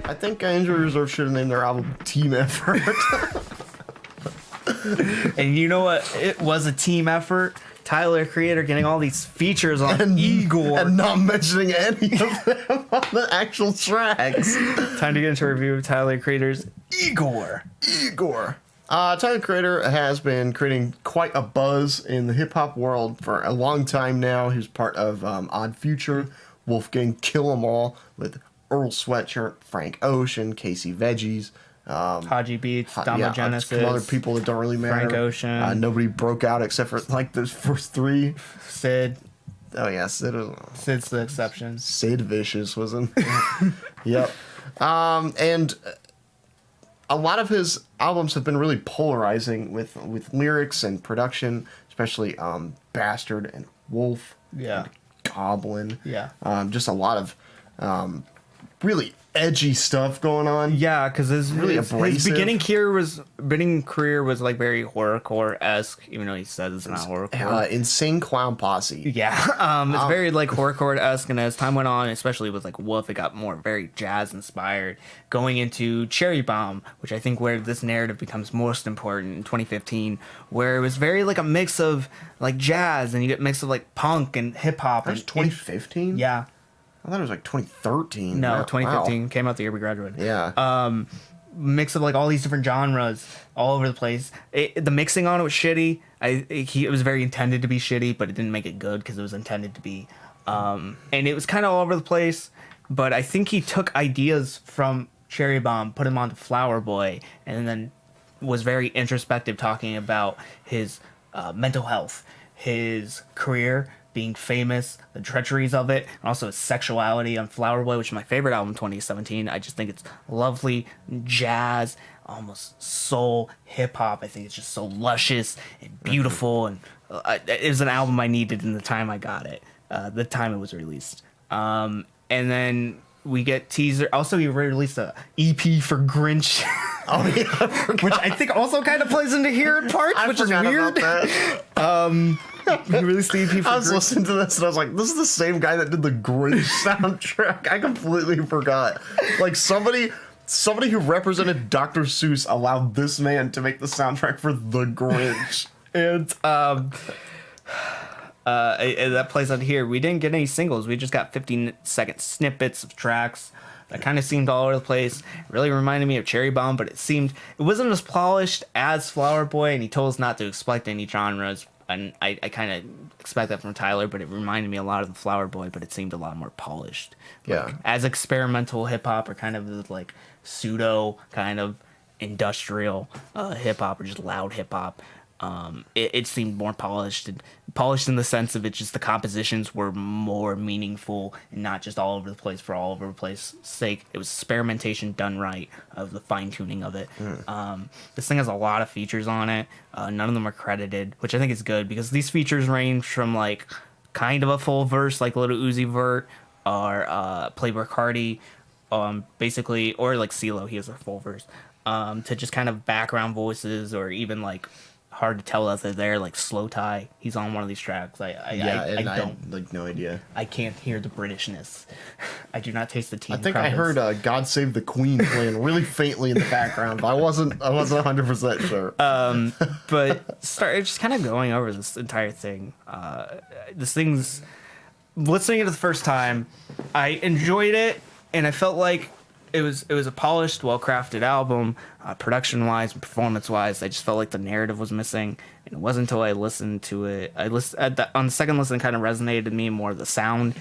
I think Injury Reserve should have named their album Team Effort. And you know what? It was a team effort. Tyler, Creator, getting all these features on Igor. And not mentioning any of them on the actual tracks. Time to get into a review of Tyler, Creator's Igor. Tyler, Creator has been creating quite a buzz in the hip-hop world for a long time now. He was part of Odd Future, Wolfgang Kill 'Em All, with Earl Sweatshirt, Frank Ocean, Casey Veggies, Haji Beats, Damo Genesis, some other people that don't really matter. Frank Ocean. Nobody broke out except for like the first three. Sid. Oh yeah, Sid's the exception. Sid Vicious was in. Yep. And a lot of his albums have been really polarizing with lyrics and production, especially Bastard and Wolf. Yeah. And Goblin. Yeah. Just a lot of really edgy stuff going on. Yeah, because his beginning career was like very horrorcore-esque, even though he says it's not horrorcore. Insane Clown Posse. Yeah, it's very like horrorcore-esque, and as time went on, especially with like Wolf, it got more very jazz-inspired, going into Cherry Bomb, which I think where this narrative becomes most important in 2015, where it was very like a mix of like jazz, and you get mix of like punk and hip-hop. That was 2015? Yeah. I thought it was like 2013. No, 2015 Wow. came out the year we graduated. Yeah. Mix of like all these different genres all over the place. The mixing on it was shitty. It was very intended to be shitty, but it didn't make it good because it was intended to be. And it was kind of all over the place. But I think he took ideas from Cherry Bomb, put them onto Flower Boy, and then was very introspective, talking about his mental health, his career, being famous, the treacheries of it, and also his sexuality on Flower Boy, which is my favorite album 2017. I just think it's lovely jazz, almost soul, hip-hop. I think it's just so luscious and beautiful, and it was an album I needed in the time I got it, the time it was released. And then we get teaser. Also, he released a EP for Grinch. Oh yeah, which I think also kind of plays into here in parts, which is weird. He released the EP for Grinch. I was listening to this and I was like, this is the same guy that did the Grinch soundtrack. I completely forgot. Like somebody who represented Dr. Seuss allowed this man to make the soundtrack for the Grinch. And that plays on here. We didn't get any singles. We just got 15-second snippets of tracks that kind of seemed all over the place. It really reminded me of Cherry Bomb, but it wasn't as polished as Flower Boy, and he told us not to expect any genres. And I kind of expect that from Tyler, but it reminded me a lot of the Flower Boy, but it seemed a lot more polished. Yeah. Like, as experimental hip-hop, or kind of like pseudo kind of industrial hip-hop, or just loud hip-hop. It seemed more polished in the sense of it just the compositions were more meaningful and not just all over the place for all over the place sake. It was experimentation done right, of the fine tuning of it. This thing has a lot of features on it. None of them are credited, which I think is good because these features range from like kind of a full verse like Little Uzi Vert or Playboi Carti, basically, or like CeeLo, he has a full verse, to just kind of background voices, or even like hard to tell if they're there, like Slow Tie. He's on one of these tracks. I don't like no idea. I can't hear the Britishness. I do not taste the tea. I think I heard "God Save the Queen" playing really faintly in the background, but I wasn't 100% sure. But just kind of going over this entire thing. This thing's listening to it the first time. I enjoyed it, and I felt like it was a polished, well-crafted album, production-wise and performance-wise. I just felt like the narrative was missing, and it wasn't until I listened to it. On the second listen, it kind of resonated with me more the sound.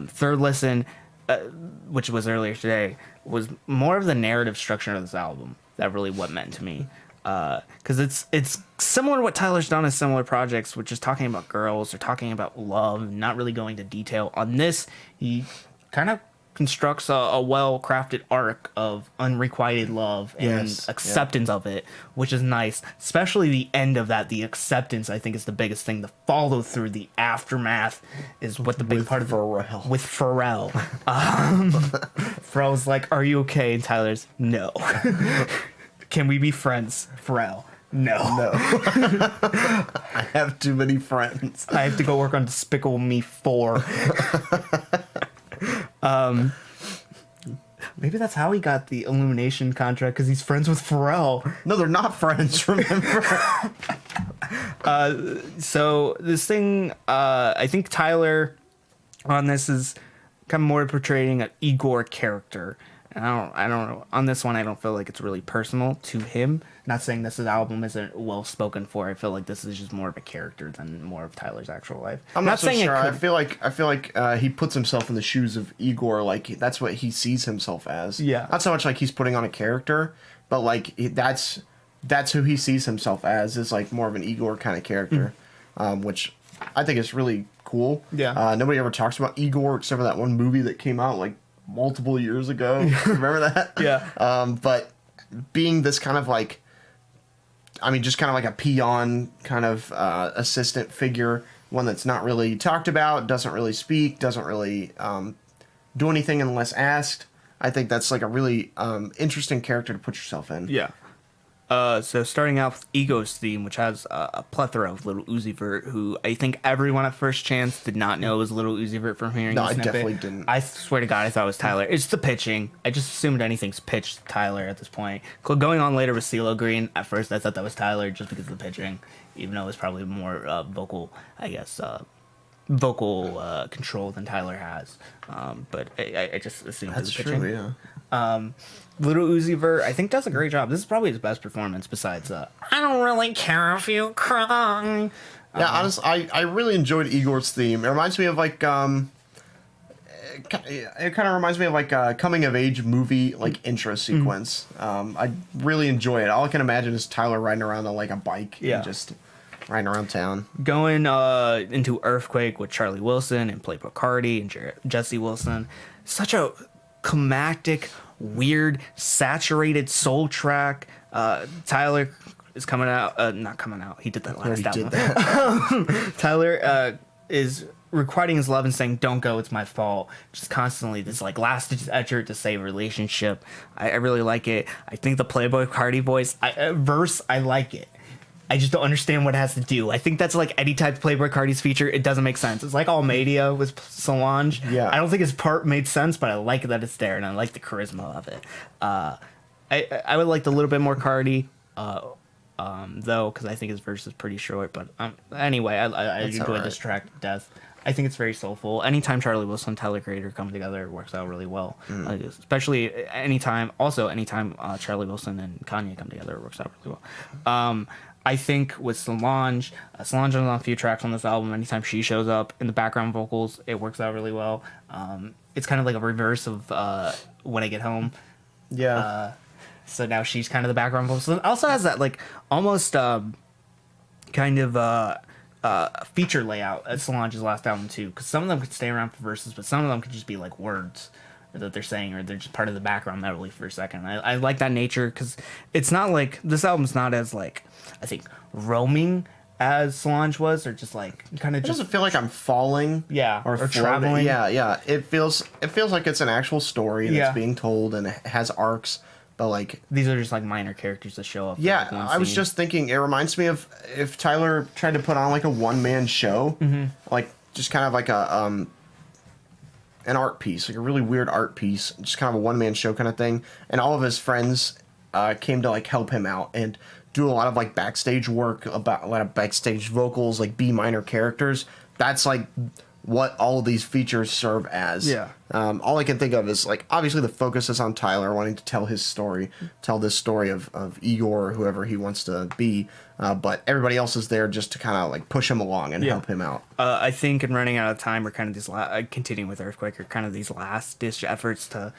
Third listen, which was earlier today, was more of the narrative structure of this album. That really what meant to me, because it's similar to what Tyler's done in similar projects, which is talking about girls or talking about love, not really going into detail. On this, he kind of constructs a well-crafted arc of unrequited love and acceptance of it, which is nice. Especially the end of that, the acceptance, I think, is the biggest thing. The follow-through, the aftermath is what the big part of Pharrell. With Pharrell. Pharrell's like, "Are you okay?" And Tyler's, "No." "Can we be friends?" Pharrell, No. I have too many friends. I have to go work on Despicable Me 4. Maybe maybe that's how he got the Illumination contract, because he's friends with Pharrell. No, they're not friends, remember? So this thing, I think Tyler on this is kind of more portraying an Igor character. And I don't know. On this one, I don't feel like it's really personal to him. Not saying this album isn't well spoken for. I feel like this is just more of a character than more of Tyler's actual life. I'm not so saying sure. I feel like he puts himself in the shoes of Igor. Like that's what he sees himself as. Yeah. Not so much like he's putting on a character, but like that's who he sees himself as. Is like more of an Igor kind of character, which I think is really cool. Yeah. Nobody ever talks about Igor except for that one movie that came out like multiple years ago. Remember that? Yeah. But being this kind of like, I mean, just kind of like a peon kind of assistant figure, one that's not really talked about, doesn't really speak, doesn't really do anything unless asked. I think that's like a really interesting character to put yourself in. Yeah. So starting out with EGO'S theme, which has a plethora of Little Uzi Vert, who I think everyone at first chance did not know was Little Uzi Vert from hearing No, the I snippet. definitely didn't. I swear to God, I thought it was Tyler. It's the pitching. I just assumed anything's pitched to Tyler at this point. Going on later with CeeLo Green, at first I thought that was Tyler just because of the pitching, even though it was probably more vocal, I guess, vocal control than Tyler has. But I just assumed it was That's pitching. true, yeah. Little Uzi Vert, I think, does a great job. This is probably his best performance besides I don't really care if you cry. Yeah, honestly, I really enjoyed Igor's theme. It reminds me of like it kind of reminds me of like a coming of age movie like intro sequence. I really enjoy it. All I can imagine is Tyler riding around on like a bike and just riding around town. Going into EARFQUAKE with Charlie Wilson and Playboi Carti and Jesse Wilson. Such a climactic, weird, saturated soul track. Tyler is coming out. Not coming out. He did that last album. Tyler is requiting his love and saying, "Don't go, it's my fault." Just constantly this like last effort to save a relationship. I really like it. I think the Playboi Carti voice verse, I like it. I just don't understand what it has to do. I think that's like any type of Playboi Carti's feature. It doesn't make sense. It's like Almeida with Solange. Yeah. I don't think his part made sense, but I like that it's there, and I like the charisma of it. I would like a little bit more Carti, though, because I think his verse is pretty short. But anyway, I enjoyed this track to death. I think it's very soulful. Anytime Charlie Wilson and Tyler Creator come together, it works out really well. Especially anytime Charlie Wilson and Kanye come together, it works out really well. I think with Solange is on a few tracks on this album. Anytime she shows up in the background vocals, it works out really well. It's kind of like a reverse of When I Get Home. Yeah. So now she's kind of the background vocals. So it also has that like almost kind of feature layout at Solange's last album too, because some of them could stay around for verses, but some of them could just be like words that they're saying, or they're just part of the background melody for a second. I like that nature, because it's not like this album's not as like, I think, roaming as Solange was, or just like kind of It just doesn't feel like I'm falling. or floating. traveling. Yeah. It feels like it's an actual story that's being told and it has arcs. But like these are just like minor characters that show up. Yeah, like, one I was scene. just thinking. It reminds me of if Tyler tried to put on like a one man show, like just kind of like a an art piece, like a really weird art piece, just kind of a one man show kind of thing, and all of his friends came to like help him out and do a lot of like backstage work, about a lot of backstage vocals, like B minor characters. That's like what all of these features serve as. Yeah. All I can think of is like obviously the focus is on Tyler wanting to tell his story, tell this story of Igor or whoever he wants to be, but everybody else is there just to kind of like push him along and help him out. I think in running out of time, we're kind of these continuing with EARFQUAKE, are kind of these last ditch efforts to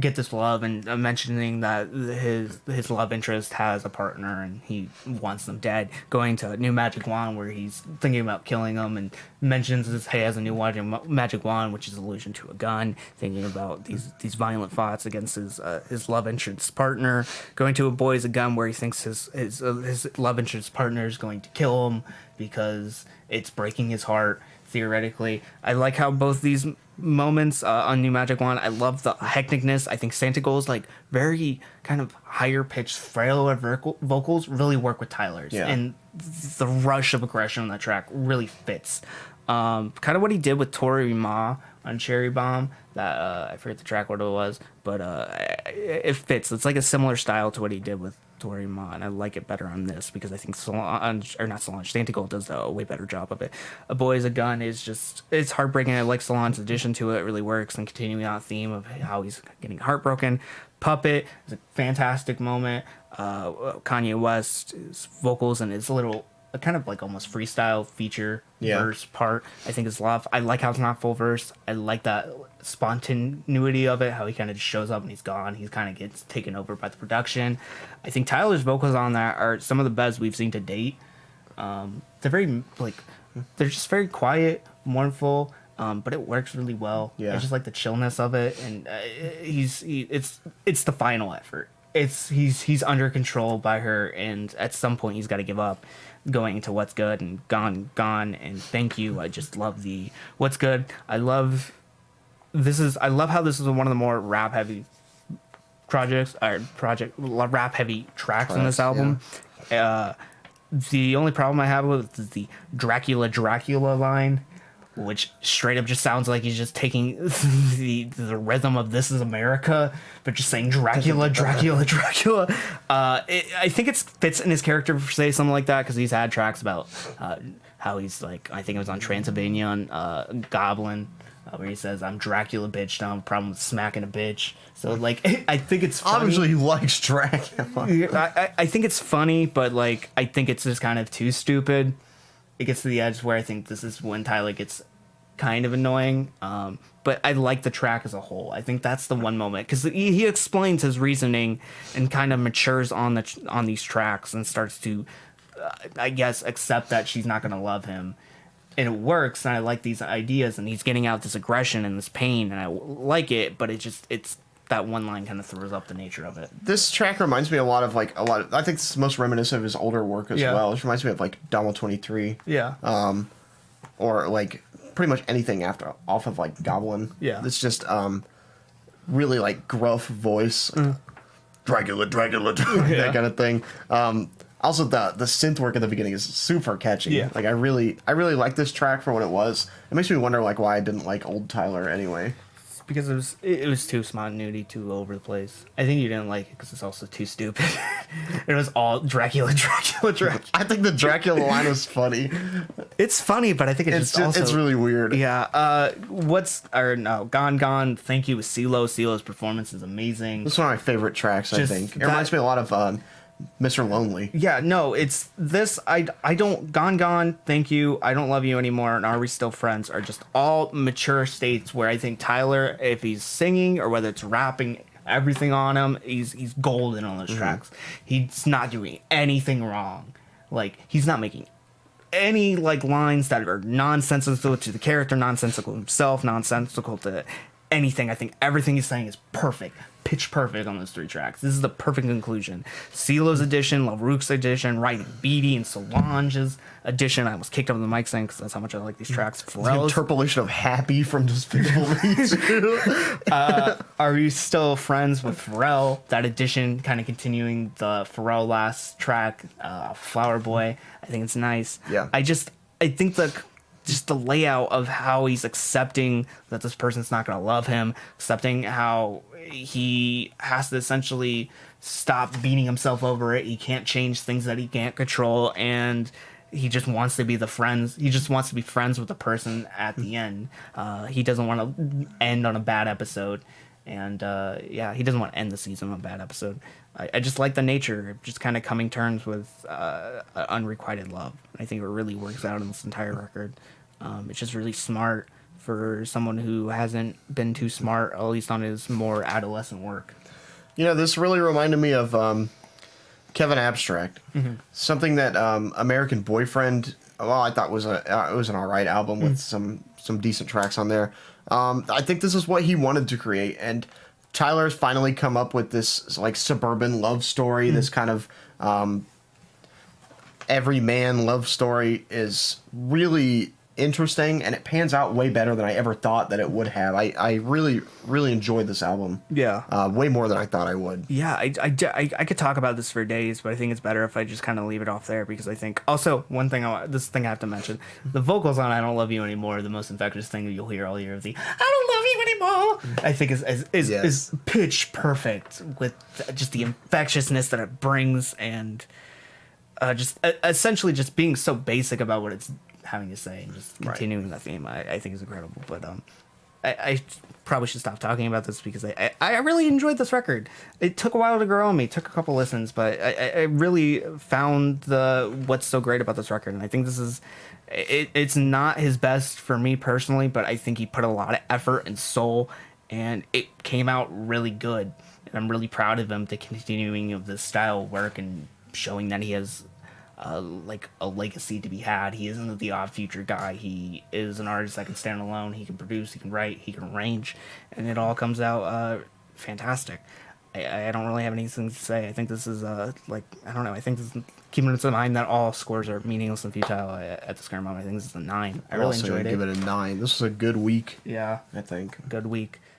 get this love, and mentioning that his love interest has a partner and he wants them dead, going to New Magic Wand where he's thinking about killing them, and mentions he has a new magic wand, which is an allusion to a gun, thinking about these violent thoughts against his love interest partner, going to A Boy Is a Gun where he thinks his love interest partner is going to kill him because it's breaking his heart, theoretically. I like how both these moments on New Magic Wand, I love the hecticness. I think Santa Goal's like very kind of higher pitched, frailer vocals really work with Tyler's, and the rush of aggression on that track really fits. Kind of what he did with Tori Ma on Cherry Bomb. That I forget the track what it was, but it fits. It's like a similar style to what he did with Tori Ma, and I like it better on this because I think Solange, or not Solange, Santigold does a way better job of it. A Boy is a Gun is just, it's heartbreaking. I like Solange's addition to it. It really works, and continuing that theme of how he's getting heartbroken. Puppet is a fantastic moment. Kanye West's vocals and his little kind of like almost freestyle feature verse part, I think is love. I like how it's not full verse. I like that spontaneity of it, how he kind of just shows up and he's gone. He kind of gets taken over by the production. I think Tyler's vocals on that are some of the best we've seen to date. They're very they're just very quiet, mournful, but it works really well. I just like the chillness of it, and it's the final effort. He's under control by her, and at some point he's got to give up. Going into What's Good and Gone, and Thank You. I just love the What's Good. I love how this is one of the more rap heavy rap heavy tracks in this album. The only problem I have with it is the Dracula line, which straight up just sounds like he's just taking the rhythm of This Is America, but just saying Dracula. I think it fits in his character to say something like that, because he's had tracks about how he's like, I think it was on Transylvania on Goblin, where he says, I'm Dracula, bitch, don't have a problem with smacking a bitch. So, like, I think it's funny. Obviously, he likes Dracula. I think it's funny, but, like, I think it's just kind of too stupid. It gets to the edge where I think this is when Tyler gets kind of annoying. But I like the track as a whole. I think that's the one moment, because he explains his reasoning and kind of matures on these tracks and starts to, I guess, accept that she's not going to love him. And it works, and I like these ideas, and he's getting out this aggression and this pain, and I like it, but it's that one line kind of throws up the nature of it. This track reminds me a lot of, I think this is most reminiscent of his older work as well. It reminds me of, like, Donald 23. Yeah. Or, like, pretty much anything off of, like, Goblin. Yeah. It's just, really, like, gruff voice. Dracula, that kind of thing. Also, the synth work at the beginning is super catchy. Yeah. Like, I really like this track for what it was. It makes me wonder, like, why I didn't like old Tyler anyway. Because it was too spontaneity, too over the place. I think you didn't like it because it's also too stupid. It was all Dracula. I think the Dracula line was funny. It's funny, but I think it's really weird. Yeah. Gone. Thank You with CeeLo. CeeLo's performance is amazing. This is one of my favorite tracks. I think it reminds me a lot of Mr. Lonely. Yeah, no, it's this. I don't. Gone. Thank You. I Don't Love You Anymore. And Are We Still Friends are just all mature states where I think Tyler, if he's singing or whether it's rapping, everything on him, he's golden on those tracks. He's not doing anything wrong. Like, he's not making any, like, lines that are nonsensical to the character, nonsensical to himself, nonsensical to anything. I think everything he's saying is perfect. Pitch perfect on those three tracks. This is the perfect conclusion. CeeLo's edition, LaRoux's edition, Writing Beatty and Solange's edition. I almost kicked over the mic saying because that's how much I like these tracks. The interpolation of Happy from Despicable Me 2. Are You Still Friends with Pharrell? That edition kind of continuing the Pharrell last track, Flower Boy. I think it's nice. Yeah. I think just the layout of how he's accepting that this person's not going to love him, accepting how he has to essentially stop beating himself over it. He can't change things that he can't control, and he just wants to be friends with the person at the end. He doesn't want to end on a bad episode, and he doesn't want to end the season on a bad episode. I just like the nature of just kind of coming terms with unrequited love. I think it really works out in this entire record. It's just really smart for someone who hasn't been too smart, at least on his more adolescent work. You know, this really reminded me of Kevin Abstract. Mm-hmm. Something that American Boyfriend, I thought was it was an alright album with some decent tracks on there. I think this is what he wanted to create, and Tyler's finally come up with this, like, suburban love story. This kind of every man love story is really interesting, and it pans out way better than I ever thought that it would have. I really, really enjoyed this album. Yeah. Way more than I thought I would. Yeah, I could talk about this for days, but I think it's better if I just kind of leave it off there because I think also one thing this thing I have to mention, the vocals on "I Don't Love You Anymore" are the most infectious thing that you'll hear all year. Of the "I don't love you anymore," I think is pitch perfect with just the infectiousness that it brings and just essentially just being so basic about what it's having to say and just continuing that theme. I think is incredible, but I probably should stop talking about this because I really enjoyed this record. It took a while to grow on me. It took a couple listens, but I really found what's so great about this record. And I think this is, it's not his best for me personally, but I think he put a lot of effort and soul and it came out really good. And I'm really proud of him to continuing of this style of work and showing that he has like a legacy to be had. He isn't the odd future guy. He is an artist that can stand alone. He can produce, he can write, he can arrange, and it all comes out fantastic. I don't really have anything to say. I think this is like, I don't know. I think this is, keeping in mind that all scores are meaningless and futile at this current moment. I think this is a 9. I really enjoyed it. Give it a 9. This was a good week. Yeah, I think. Good week.